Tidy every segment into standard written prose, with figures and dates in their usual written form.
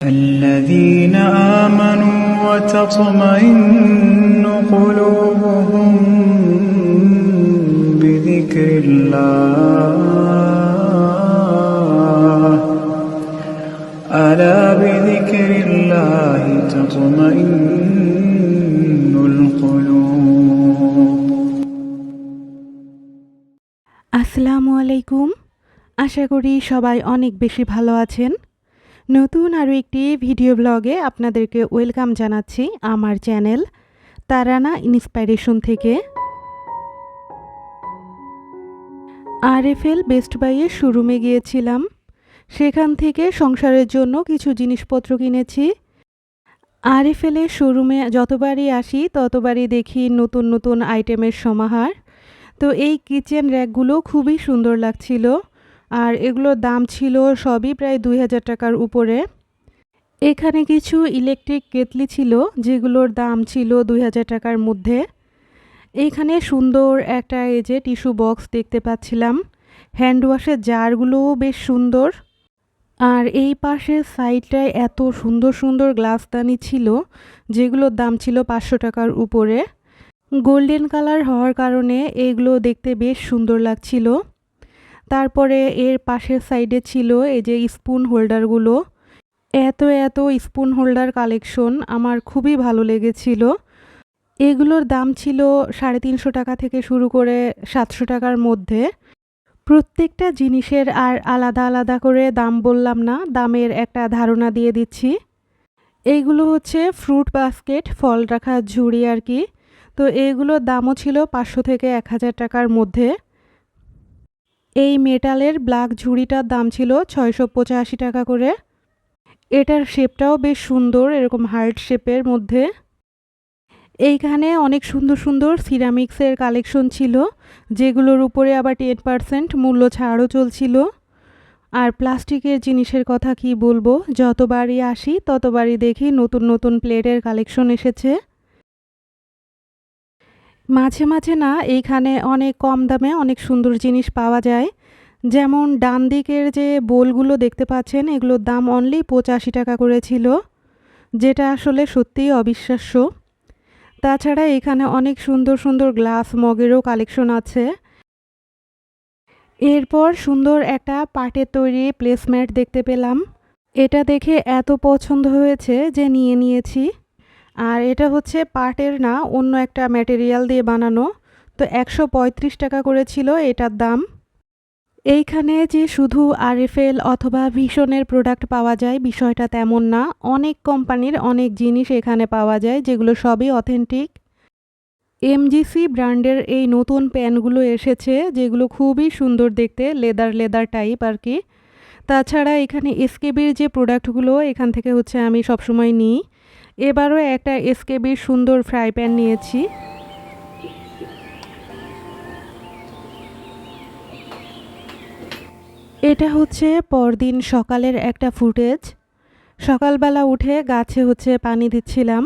الذين آمنوا وتطمئن قلوبهم بذكر الله ألا بذكر الله تطمئن القلوب আসসালামু আলাইকুম। আশা করি সবাই অনেক বেশি ভালো আছেন। নতুন আরও একটি ভিডিও ব্লগে আপনাদেরকে ওয়েলকাম জানাচ্ছি আমার চ্যানেল তারানা ইন্সপাইরেশন থেকে। আরএফএল বেস্ট বাইয়ের শোরুমে গিয়েছিলাম, সেখান থেকে সংসারের জন্য কিছু জিনিসপত্র কিনেছি। আরএফএলের শোরুমে যতবারই আসি ততবারই দেখি নতুন নতুন আইটেমের সমাহার। তো এই কিচেন র্যাকগুলো খুবই সুন্দর লাগছিল, আর এগুলোর দাম ছিল সবই প্রায় 2000 টাকার উপরে। এখানে কিছু ইলেকট্রিক কেতলি ছিল যেগুলোর দাম ছিল 2000 টাকার মধ্যে। এইখানে সুন্দর একটা এই যে টিস্যু বক্স দেখতে পাচ্ছিলাম। হ্যান্ড ওয়াশের জারগুলোও বেশ সুন্দর। আর এই পাশের সাইডটায় এত সুন্দর সুন্দর গ্লাসদানি ছিল যেগুলোর দাম ছিল 500 টাকার উপরে। গোল্ডেন কালার হওয়ার কারণে এগুলো দেখতে বেশ সুন্দর লাগছিল। তারপরে এর পাশের সাইডে ছিল এই যে স্পুন হোল্ডারগুলো। এত স্পুন হোল্ডার কালেকশন আমার খুবই ভালো লেগেছিল। এগুলোর দাম ছিল 350 টাকা থেকে শুরু করে 700 টাকার মধ্যে। প্রত্যেকটা জিনিসের আর আলাদা আলাদা করে দাম বললাম না, দামের একটা ধারণা দিয়ে দিচ্ছি। এইগুলো হচ্ছে ফ্রুট বাস্কেট, ফল রাখার ঝুড়ি আর কি। তো এইগুলোর দামও ছিল 500 থেকে 1000 টাকার মধ্যে। এই মেটালের ব্ল্যাক ঝুড়িটার দাম ছিল 685 টাকা করে। এটার শেপটাও বেশ সুন্দর, এরকম হার্ট শেপের মধ্যে। এইখানে অনেক সুন্দর সুন্দর সিরামিক্সের কালেকশন ছিল যেগুলোর উপরে আবার 10% মূল্য ছাড়ও চলছিল। আর প্লাস্টিকের জিনিসের কথা কি বলবো, যতবারই আসি ততবারই দেখি নতুন নতুন প্লেটের কালেকশন এসেছে। মাঝে মাঝে না এইখানে অনেক কম দামে অনেক সুন্দর জিনিস পাওয়া যায়। যেমন ডান দিকের যে বোলগুলো দেখতে পাচ্ছেন এগুলোর দাম অনলি 85 টাকা করে ছিল, যেটা আসলে সত্যিই অবিশ্বাস্য। তাছাড়া এখানে অনেক সুন্দর সুন্দর গ্লাস মগেরও কালেকশন আছে। এরপর সুন্দর একটা পাটের তৈরি প্লেসম্যাট দেখতে পেলাম। এটা দেখে এত পছন্দ হয়েছে যে নিয়ে নিয়েছি। আর এটা হচ্ছে পাটের না, অন্য একটা ম্যাটেরিয়াল দিয়ে বানানো। তো 135 টাকা করে ছিল এটার দাম। এইখানে যে শুধু আরএফএল অথবা ভিশনের প্রোডাক্ট পাওয়া যায় বিষয়টা তেমন না, অনেক কোম্পানির অনেক জিনিস এখানে পাওয়া যায় যেগুলো সবই অথেন্টিক। এমজিসি ব্র্যান্ডের এই নতুন প্যানগুলো এসেছে যেগুলো খুবই সুন্দর দেখতে, লেদার টাইপ আর কি। তাছাড়া এখানে এসকেবির যে প্রোডাক্টগুলো এখান থেকে হচ্ছে আমি সবসময় নিই। এবারও একটা এসকেবির সুন্দর ফ্রাই প্যান নিয়েছি। এটা হচ্ছে পরদিন সকালের একটা ফুটেজ। সকালবেলা উঠে গাছে হচ্ছে পানি দিচ্ছিলাম।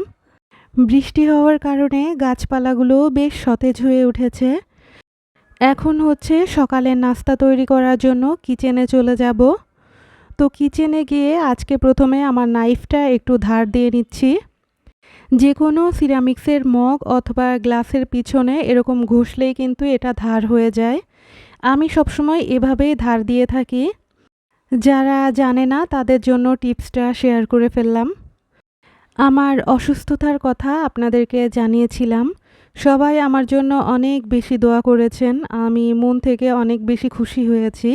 বৃষ্টি হওয়ার কারণে গাছপালাগুলো বেশ সতেজ হয়ে উঠেছে। এখন হচ্ছে সকালের নাস্তা তৈরি করার জন্য কিচেনে চলে যাব। তো কিচেনে গিয়ে আজকে প্রথমে আমার নাইফটা একটু ধার দিয়ে নিচ্ছি। যে কোনো সিরামিক্সের মগ অথবা গ্লাসের পিছনে এরকম ঘষলেই কিন্তু এটা ধার হয়ে যায়। আমি সবসময় এভাবেই ধার দিয়ে থাকি। যারা জানে না তাদের জন্য টিপসটা শেয়ার করে ফেললাম। আমার অসুস্থতার কথা আপনাদেরকে জানিয়েছিলাম। সবাই আমার জন্য অনেক বেশি দোয়া করেছেন, আমি মন থেকে অনেক বেশি খুশি হয়েছি।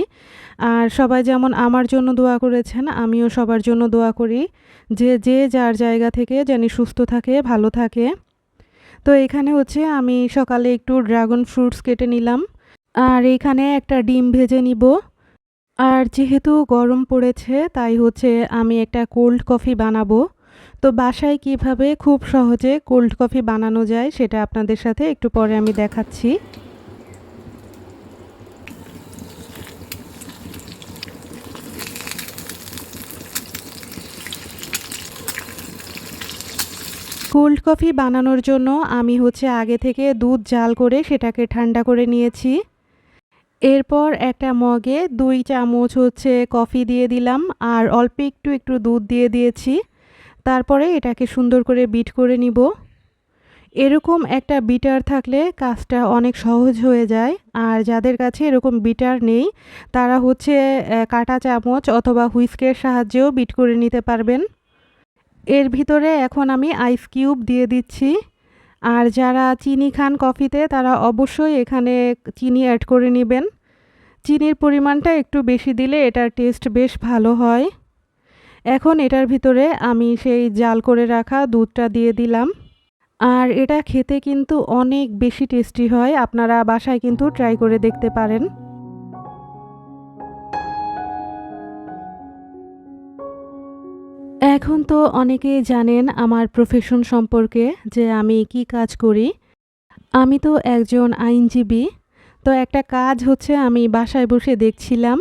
আর সবাই যেমন আমার জন্য দোয়া করেছেন আমিও সবার জন্য দোয়া করি যে যে যার জায়গা থেকে যেন সুস্থ থাকে, ভালো থাকে। তো এখানে হচ্ছে আমি সকালে একটু ড্রাগন ফ্রুটস কেটে নিলাম, আর এখানে একটা ডিম ভেজে নিব। আর যেহেতু গরম পড়েছে তাই হচ্ছে আমি একটা কোল্ড কফি বানাবো। তো বাসায় কিভাবে খুব সহজে কোল্ড কফি বানানো যায় সেটা আপনাদের সাথে একটু পরে আমি দেখাচ্ছি। কোল্ড কফি বানানোর জন্য আমি হচ্ছে আগে থেকে দুধ জাল করে সেটাকে ঠান্ডা করে নিয়েছি। এরপর একটা মগে ২ চামচ হচ্ছে কফি দিয়ে দিলাম আর অল্প একটু দুধ দিয়ে দিয়েছি। তারপরে এটাকে সুন্দর করে বিট করে নিব। এরকম একটা বিটার থাকলে কাজটা অনেক সহজ হয়ে যায়। আর যাদের কাছে এরকম বিটার নেই তারা হচ্ছে কাঁটা চামচ অথবা হুইস্কের সাহায্যেও বিট করে নিতে পারবেন। এর ভিতরে এখন আমি আইস কিউব দিয়ে দিচ্ছি। আর যারা চিনি খান কফিতে তারা অবশ্যই এখানে চিনি অ্যাড করে নেবেন। চিনির পরিমাণটা একটু বেশি দিলে এটার টেস্ট বেশ ভালো হয়। এখন এটার ভিতরে আমি সেই জাল করে রাখা দুধটা দিয়ে দিলাম। আর এটা খেতে কিন্তু অনেক বেশি টেস্টি হয়। আপনারা বাসায় কিন্তু ট্রাই করে দেখতে পারেন। এখন তো অনেকেই জানেন আমার প্রফেশন সম্পর্কে, যে আমি কি কাজ করি। আমি তো একজন আইনজীবী। তো একটা কাজ হচ্ছে আমি বাসায় বসে দেখছিলাম।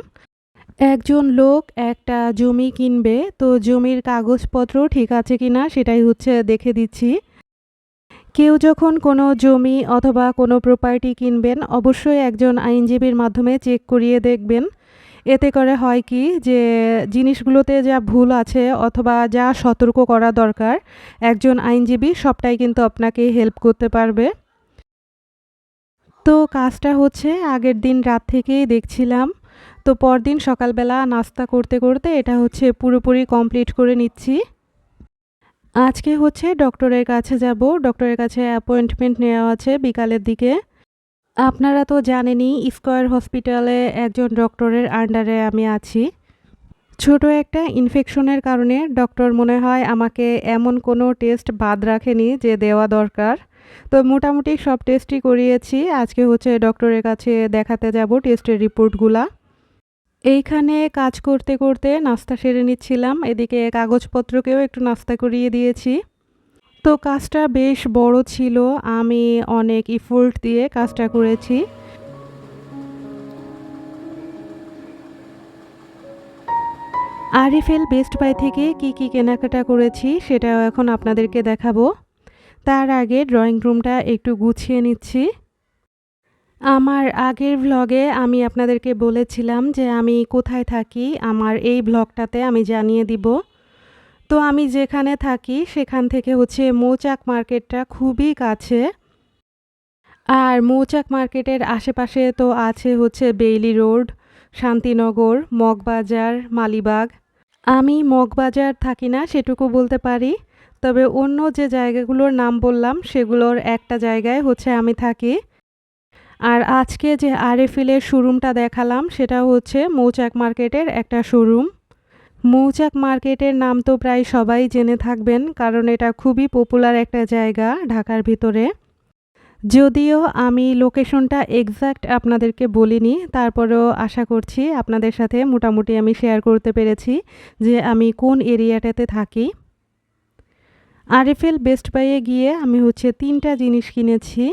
একজন লোক একটা জমি কিনবে, তো জমির কাগজপত্র ঠিক আছে কিনা সেটাই হচ্ছে দেখে দিচ্ছি। কেউ যখন কোনো জমি অথবা কোনো প্রপার্টি কিনবেন অবশ্যই একজন আইনজীবীর মাধ্যমে চেক করিয়ে দেখবেন। এতে করে হয় কি যে জিনিসগুলোতে যা ভুল আছে অথবা যা সতর্ক করা দরকার একজন আইনজীবী সবটাই কিন্তু আপনাকে হেল্প করতে পারবে। তো কাজটা হচ্ছে আগের দিন রাত থেকেই দেখছিলাম। তো পরদিন সকালবেলা নাস্তা করতে করতে এটা হচ্ছে পুরোপুরি কমপ্লিট করে নিচ্ছি। আজকে হচ্ছে ডক্টরের কাছে যাব। ডক্টরের কাছে অ্যাপয়েন্টমেন্ট নেওয়া আছে বিকালের দিকে। আপনারা তো জানেনই স্কয়ার হসপিটালে একজন ডক্টরের আন্ডারে আমি আছি। ছোট একটা ইনফেকশনের কারণে ডক্টর মনে হয় আমাকে এমন কোনো টেস্ট বাদ রাখেনি যে দেওয়া দরকার। তো মোটামুটি সব টেস্টই করিয়েছি। আজকে হচ্ছে ডক্টরের কাছে দেখাতে যাব টেস্টের রিপোর্টগুলা। এইখানে কাজ করতে করতে নাস্তা সেরে নিচ্ছিলাম। এদিকে কাগজপত্রকেও একটু নাস্তা করিয়ে দিয়েছি। তো কাজটা বেশ বড় ছিল। আমি অনেক এফোর্ট দিয়ে কাজটা করেছি। আরএফএল বেস্ট বাই থেকে কি কেনাকাটা করেছি সেটাও এখন আপনাদেরকে দেখাবো। তার আগে ড্রয়িং রুমটা একটু গুছিয়ে নিচ্ছি। আমার আগের ভ্লগে আমি আপনাদেরকে বলেছিলাম যে আমি কোথায় থাকি, আমার এই ভ্লগটাতে আমি জানিয়ে দিব। তো আমি যেখানে থাকি সেখান থেকে হচ্ছে মৌচাক মার্কেটটা খুবই কাছে। আর মৌচাক মার্কেটের আশেপাশে তো আছে হচ্ছে বেইলি রোড, শান্তিনগর, মগবাজার, মালিবাগ। আমি মগবাজার থাকি না সেটুকু বলতে পারি। তবে অন্য যে জায়গাগুলোর নাম বললাম সেগুলোর একটা জায়গায় হচ্ছে আমি থাকি। আর আজকে যে আরএফএলের শোরুমটা দেখালাম সেটা হচ্ছে মৌচাক মার্কেটের একটা শোরুম। মৌচাক মার্কেটের নাম তো প্রায় সবাই জেনে থাকবেন, কারণ এটা খুবই পপুলার একটা জায়গা ঢাকার ভিতরে। যদিও আমি লোকেশনটা এক্স্যাক্ট আপনাদেরকে বলিনি, তারপরেও আশা করছি আপনাদের সাথে মোটামুটি আমি শেয়ার করতে পেরেছি যে আমি কোন এরিয়াটাতে থাকি। আরএফএল বেস্ট বাইয়ে গিয়ে আমি হচ্ছে 3টা জিনিস কিনেছি।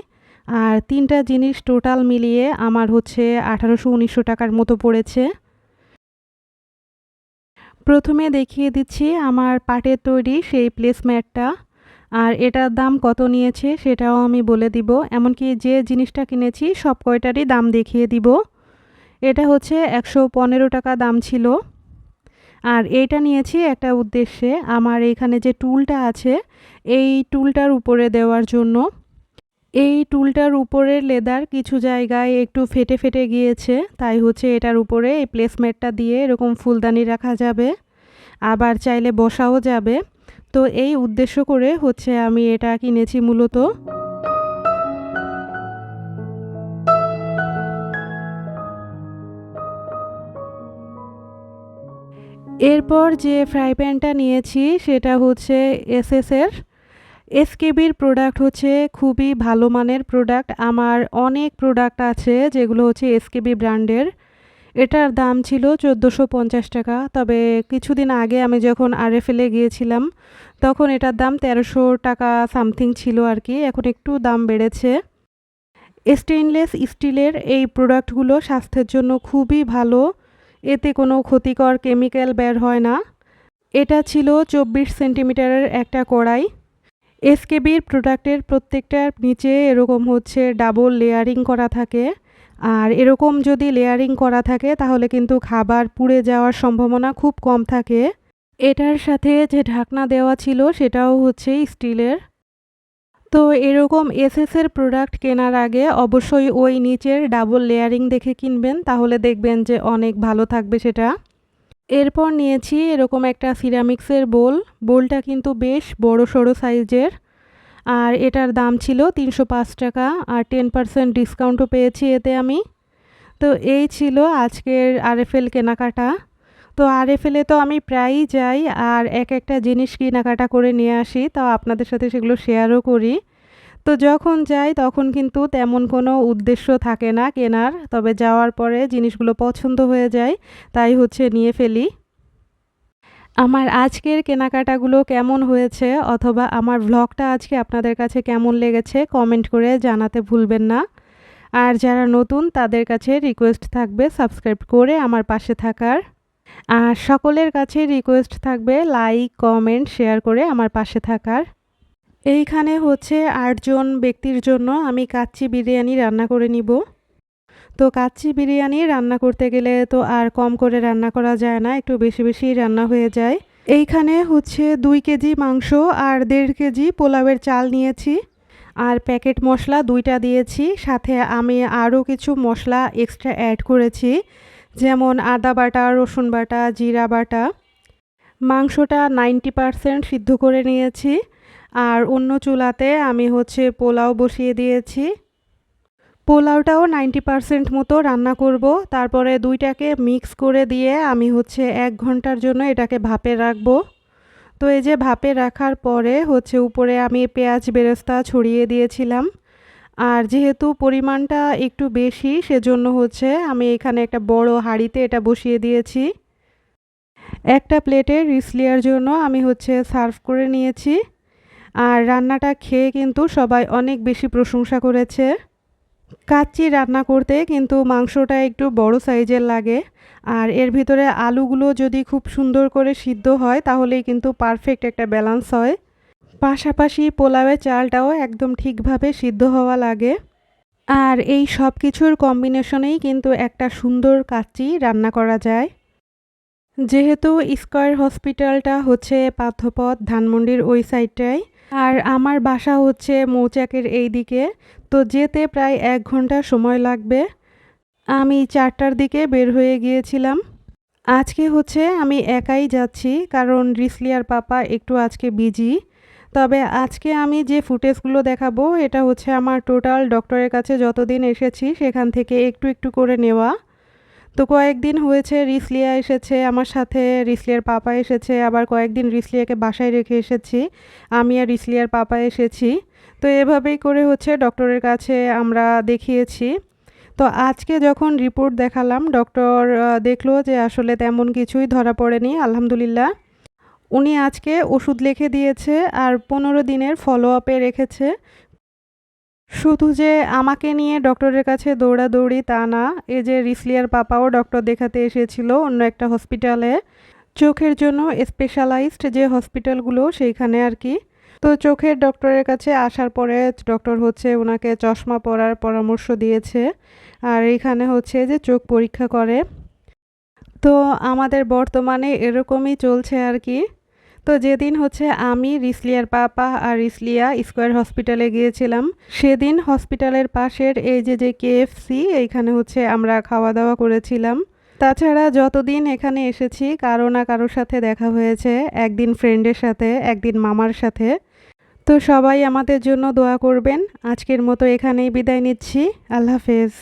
আর 3টা জিনিস টোটাল মিলিয়ে আমার হচ্ছে 1800-1900 টাকার মতো পড়েছে। প্রথমে দেখিয়ে দিচ্ছি আমার পাটের তৈরি সেই প্লেসম্যাটটা। আর এটার দাম কত নিয়েছে সেটাও আমি বলে দিব। এমনকি যে জিনিসটা কিনেছি সব কয়টারই দাম দেখিয়ে দিব। এটা হচ্ছে 115 টাকা দাম ছিল। আর এইটা নিয়েছি একটা উদ্দেশ্যে, আমার এইখানে যে টুলটা আছে এই টুলটার উপরে দেওয়ার জন্য। এই টুলটার উপরের লেদার কিছু জায়গায় একটু ফেটে ফেটে গিয়েছে, তাই হচ্ছে এটার উপরে এই প্লেসম্যাটটা দিয়ে এরকম ফুলদানি রাখা যাবে, আবার চাইলে বসাও যাবে। তো এই উদ্দেশ্য করে হচ্ছে আমি এটা কিনেছি মূলত। এরপর যে ফ্রাই প্যানটা নিয়েছি সেটা হচ্ছে এসএসের। এসকেবির প্রোডাক্ট হচ্ছে খুবই ভালো মানের প্রোডাক্ট। আমার অনেক প্রোডাক্ট আছে যেগুলো হচ্ছে এসকেবি ব্র্যান্ডের। এটার দাম ছিল 1450 টাকা। তবে কিছুদিন আগে আমি যখন আরএফএলে গিয়েছিলাম তখন এটার দাম 1300 টাকা সামথিং ছিল আর কি। এখন একটু দাম বেড়েছে। স্টেইনলেস স্টিলের এই প্রোডাক্টগুলো স্বাস্থ্যের জন্য খুবই ভালো। এতে কোনো ক্ষতিকর কেমিক্যাল বের হয় না। এটা ছিল 24 সেন্টিমিটারের একটা কড়াই। এসকেবির প্রোডাক্টের প্রত্যেকটার নিচে এরকম হচ্ছে ডাবল লেয়ারিং করা থাকে। আর এরকম যদি লেয়ারিং করা থাকে তাহলে কিন্তু খাবার পুড়ে যাওয়ার সম্ভাবনা খুব কম থাকে। এটার সাথে যে ঢাকনা দেওয়া ছিল সেটাও হচ্ছে স্টিলের। তো এরকম এসএসের প্রোডাক্ট কেনার আগে অবশ্যই ওই নিচের ডাবল লেয়ারিং দেখে কিনবেন, তাহলে দেখবেন যে অনেক ভালো থাকবে সেটা। এরপর নিয়েছি এরকম একটা সিরামিক্সের বোলটা কিন্তু বেশ বড়সড় সাইজের, আর এটার দাম ছিল ৩০৫ টাকা, আর 10% ডিসকাউন্টও পেয়েছি এতে আমি। তো এই ছিল আজকের আরএফএল কেনাকাটা। তো আরএফএলে তো আমি প্রায়ই যাই আর একটা জিনিস কেনাকাটা করে নিয়ে আসি, তাও আপনাদের সাথে সেগুলো শেয়ারও করি। তো যখন যাই তখন কিন্তু তেমন কোনো উদ্দেশ্য থাকে না কেনার, তবে যাওয়ার পরে জিনিসগুলো পছন্দ হয়ে যায়, তাই হচ্ছে নিয়ে ফেলি। আমার আজকের কেনাকাটাগুলো কেমন হয়েছে অথবা আমার ভ্লগটা আজকে আপনাদের কাছে কেমন লেগেছে কমেন্ট করে জানাতে ভুলবেন না। আর যারা নতুন তাদের কাছে রিকোয়েস্ট থাকবে সাবস্ক্রাইব করে আমার পাশে থাকার। আর সকলের কাছে রিকোয়েস্ট থাকবে লাইক কমেন্ট শেয়ার করে আমার পাশে থাকার। এইখানে হচ্ছে 8 জন ব্যক্তির জন্য আমি কাচ্চি বিরিয়ানি রান্না করে নিব। তো কাচ্চি বিরিয়ানি রান্না করতে গেলে তো আর কম করে রান্না করা যায় না, একটু বেশি বেশি রান্না হয়ে যায়। এইখানে হচ্ছে 2 কেজি মাংস আর 1.5 কেজি পোলাওয়ের চাল নিয়েছি, আর প্যাকেট মশলা 2টা দিয়েছি, সাথে আমি আরও কিছু মশলা এক্সট্রা অ্যাড করেছি, যেমন আদা বাটা, রসুন বাটা, জিরা বাটা। মাংসটা 90% সিদ্ধ করে নিয়েছি, আর অন্য চুলাতে আমি হচ্ছে পোলাও বসিয়ে দিয়েছি। পোলাওটাও 90% মতো রান্না করব, তারপরে দুইটাকে মিক্স করে দিয়ে আমি হচ্ছে 1 ঘন্টার জন্য এটাকে ভাপে রাখবো। তো এই যে ভাপে রাখার পরে হচ্ছে উপরে আমি পেঁয়াজ বেরেস্তা ছড়িয়ে দিয়েছিলাম, আর যেহেতু পরিমাণটা একটু বেশি সেজন্য হচ্ছে আমি এখানে একটা বড় হাঁড়িতে এটা বসিয়ে দিয়েছি। একটা প্লেটে রিসলিয়ার জন্য আমি হচ্ছে সার্ভ করে নিয়েছি, আর রান্নাটা খেয়ে কিন্তু সবাই অনেক বেশি প্রশংসা করেছে। কাচ্চি রান্না করতে কিন্তু মাংসটা একটু বড় সাইজের লাগে, আর এর ভিতরে আলুগুলো যদি খুব সুন্দর করে সিদ্ধ হয় তাহলেই কিন্তু পারফেক্ট একটা ব্যালেন্স হয়। পাশাপাশি পোলাওয়ের চালটাও একদম ঠিকভাবে সিদ্ধ হওয়া লাগে, আর এই সব কিছুর কম্বিনেশনেই কিন্তু একটা সুন্দর কাচ্চি রান্না করা যায়। যেহেতু স্কয়ার হসপিটালটা হচ্ছে পান্থপথ ধানমন্ডির ওই সাইডটায়, আর আমার বাসা হচ্ছে মৌচাকের এই দিকে, তো যেতে প্রায় 1 ঘন্টা সময় লাগবে। আমি 4টার দিকে বের হয়ে গিয়েছিলাম। আজকে হচ্ছে আমি একাই যাচ্ছি, কারণ রিসলিয়ার পাপা একটু আজকে বিজি। তবে আজকে আমি যে ফুটেজগুলো দেখাবো এটা হচ্ছে আমার টোটাল ডক্টরের কাছে যতদিন এসেছি সেখান থেকে একটু একটু করে নেওয়া। তো কয়েকদিন হয়েছে রিসলিয়া এসেছে আমার সাথে, রিসলিয়ার পাপা এসেছে, আবার কয়েকদিন রিসলিয়াকে বাসায় রেখে এসেছি, আমি আর রিসলিয়ার পাপা এসেছি। তো এভাবেই করে হচ্ছে ডক্টরের কাছে আমরা দেখিয়েছি। তো আজকে যখন রিপোর্ট দেখালাম ডক্টর দেখলো যে আসলে তেমন কিছুই ধরা পড়েনি, আলহামদুলিল্লাহ। উনি আজকে ওষুধ লিখে দিয়েছে আর 15 দিনের ফলো আপে রেখেছে। শুধু যে আমাকে নিয়ে ডক্টরের কাছে দৌড়াদৌড়ি তা না, এই যে রিসলিয়ার পাপাও ডক্টর দেখাতে এসেছিল অন্য একটা হসপিটালে, চোখের জন্য স্পেশালাইজড যে হসপিটালগুলো সেইখানে আর কি। তো চোখের ডক্টরের কাছে আসার পরে ডক্টর হচ্ছে ওনাকে চশমা পরার পরামর্শ দিয়েছে, আর এইখানে হচ্ছে যে চোখ পরীক্ষা করে। তো আমাদের বর্তমানে এরকমই চলছে আর কি। তো যেদিন হচ্ছে আমি রিসলিয়ার পাপা আর রিসলিয়া স্কয়ার হসপিটালে গিয়েছিলাম, সেদিন হসপিটালের পাশের এই যে কেএফসি এইখানে হচ্ছে আমরা খাওয়া দাওয়া করেছিলাম। তাছাড়া যতদিন এখানে এসেছি কারো না কারোর সাথে দেখা হয়েছে, একদিন ফ্রেন্ডের সাথে, একদিন মামার সাথে। তো সবাই আমাদের জন্য দোয়া করবেন। আজকের মতো এখানেই বিদায় নিচ্ছি। আল্লাহ হাফেজ।